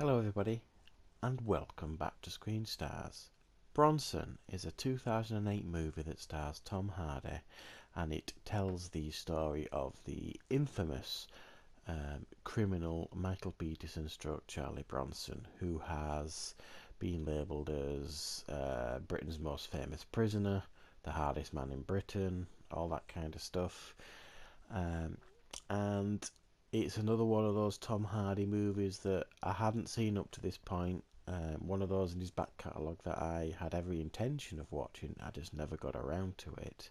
Hello everybody, and welcome back to Screen Stars. Bronson is a 2008 movie that stars Tom Hardy, and it tells the story of the infamous criminal Michael Peterson stroke Charlie Bronson, who has been labelled as Britain's most famous prisoner, the hardest man in Britain, all that kind of stuff. And it's another one of those Tom Hardy movies that I hadn't seen up to this point. One of those in his back catalogue that I had every intention of watching. I just never got around to it.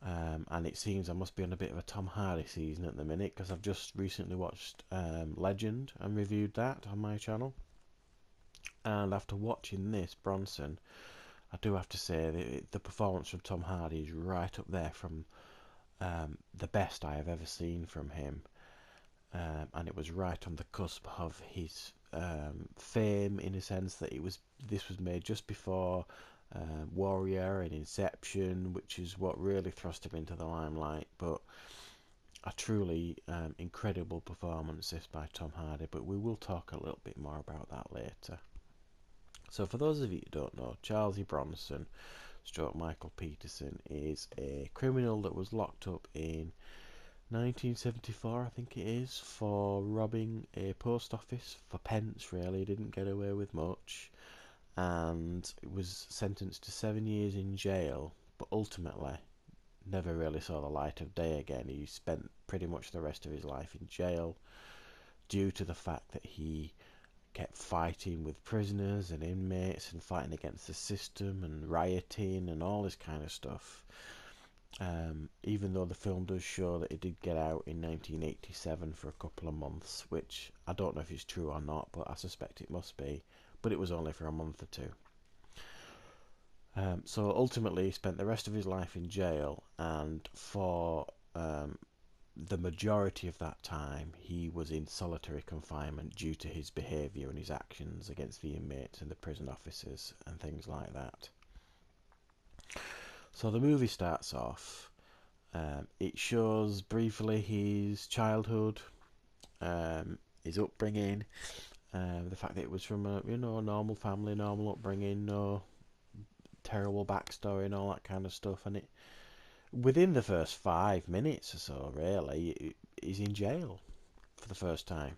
And it seems I must be on a bit of a Tom Hardy season at the minute, because I've just recently watched Legend and reviewed that on my channel. And after watching this, Bronson, I do have to say that the performance from Tom Hardy is right up there from the best I have ever seen from him. And it was right on the cusp of his fame, in a sense that this was made just before Warrior and Inception, which is what really thrust him into the limelight. But a truly incredible performance this by Tom Hardy, but we will talk a little bit more about that later. So for those of you who don't know, Charlie Bronson stroke Michael Peterson is a criminal that was locked up in 1974, I think it is, for robbing a post office for pence. Really didn't get away with much, and was sentenced to 7 years in jail, but ultimately never really saw the light of day again. He spent pretty much the rest of his life in jail due to the fact that he kept fighting with prisoners and inmates and fighting against the system and rioting and all this kind of stuff. Even though the film does show that he did get out in 1987 for a couple of months, which I don't know if it's true or not, but I suspect it must be, but it was only for a month or two. So ultimately he spent the rest of his life in jail, and for the majority of that time he was in solitary confinement due to his behaviour and his actions against the inmates and the prison officers and things like that. So the movie starts off, it shows briefly his childhood, his upbringing, the fact that it was from a normal family, normal upbringing, no terrible backstory and all that kind of stuff. And it, within the first 5 minutes or so, really, he's in jail for the first time.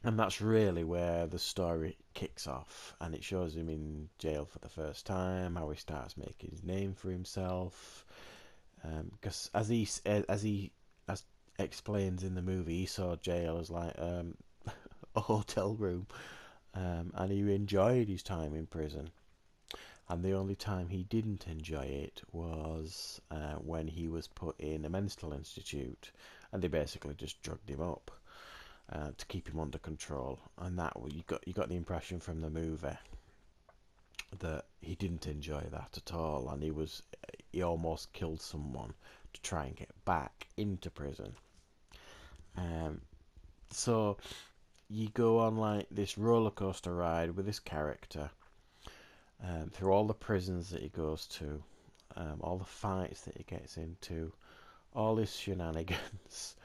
And that's really where the story kicks off, and it shows him in jail for the first time, how he starts making his name for himself. Because as he explains in the movie, he saw jail as like a hotel room, and he enjoyed his time in prison. And the only time he didn't enjoy it was when he was put in a mental institute, and they basically just drugged him up to keep him under control. And that you got the impression from the movie that he didn't enjoy that at all, and he almost killed someone to try and get back into prison. So you go on like this roller coaster ride with this character, through all the prisons that he goes to, all the fights that he gets into, all his shenanigans,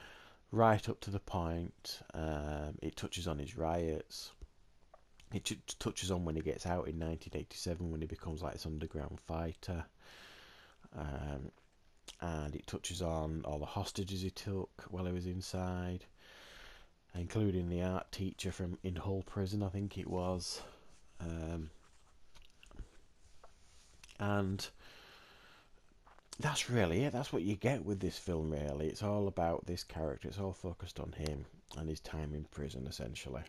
right up to the point it touches on his riots. It touches on when he gets out in 1987, when he becomes like this underground fighter, and it touches on all the hostages he took while he was inside, including the art teacher from in Hull prison, I think it was. And that's really it. That's what you get with this film, really. It's all about this character. It's all focused on him and his time in prison, essentially.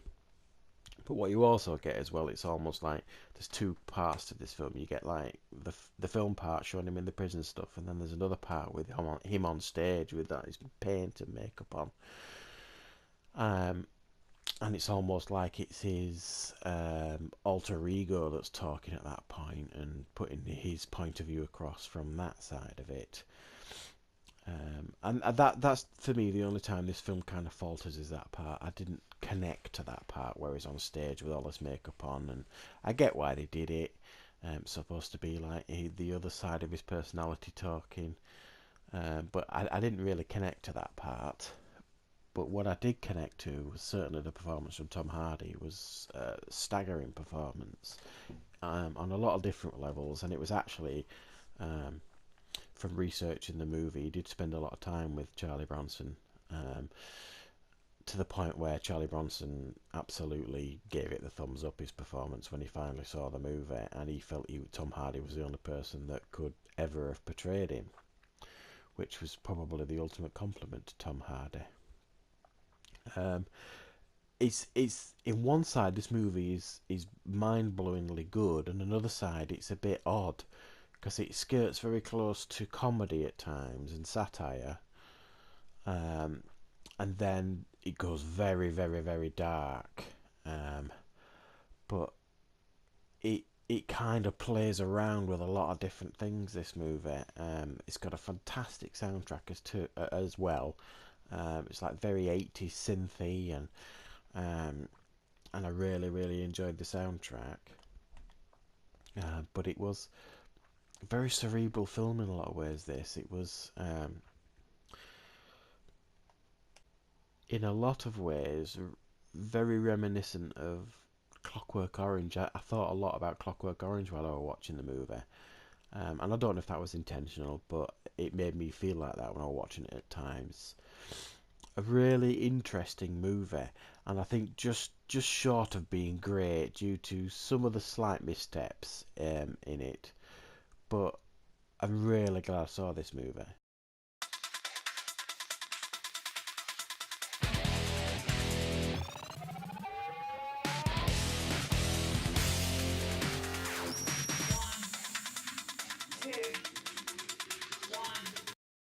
But what you also get as well, it's almost like there's two parts to this film. You get like the film part showing him in the prison stuff, and then there's another part with him on stage with that his paint and makeup on. And it's almost like it's his alter ego that's talking at that point and putting his point of view across from that side of it. And that's for me the only time this film kind of falters, is that part. I didn't connect to that part where he's on stage with all this makeup on, and I get why they did it. It's supposed to be like the other side of his personality talking, but I didn't really connect to that part. But what I did connect to was certainly the performance from Tom Hardy. Was a staggering performance on a lot of different levels, and it was actually um, from researching the movie, he did spend a lot of time with Charlie Bronson, um, to the point where Charlie Bronson absolutely gave it the thumbs up, his performance, when he finally saw the movie, and he felt Tom Hardy was the only person that could ever have portrayed him, which was probably the ultimate compliment to Tom Hardy. Um, it's in one side this movie is mind-blowingly good, and another side it's a bit odd because it skirts very close to comedy at times and satire, um, and then it goes very, very, very dark. Um, but it kind of plays around with a lot of different things. This movie, it's got a fantastic soundtrack as well. It's like very 80s synthy, um, and I really, really enjoyed the soundtrack. But it was a very cerebral film in a lot of ways. This it was. In a lot of ways very reminiscent of Clockwork Orange. I thought a lot about Clockwork Orange while I was watching the movie, and I don't know if that was intentional, but it made me feel like that when I was watching it at times. A really interesting movie, and I think just short of being great due to some of the slight missteps in it. But I'm really glad I saw this movie.